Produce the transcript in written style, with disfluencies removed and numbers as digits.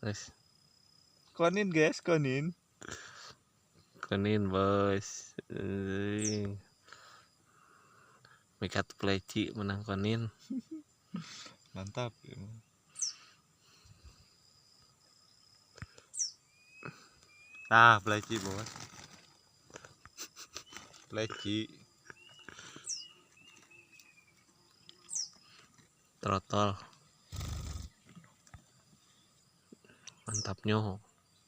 Guys, Konin guys, konin. kunin bos. Mekat pleci menang konin. Mantap. Nah, pleci bos. Pleci. Trotol. Mantapnya.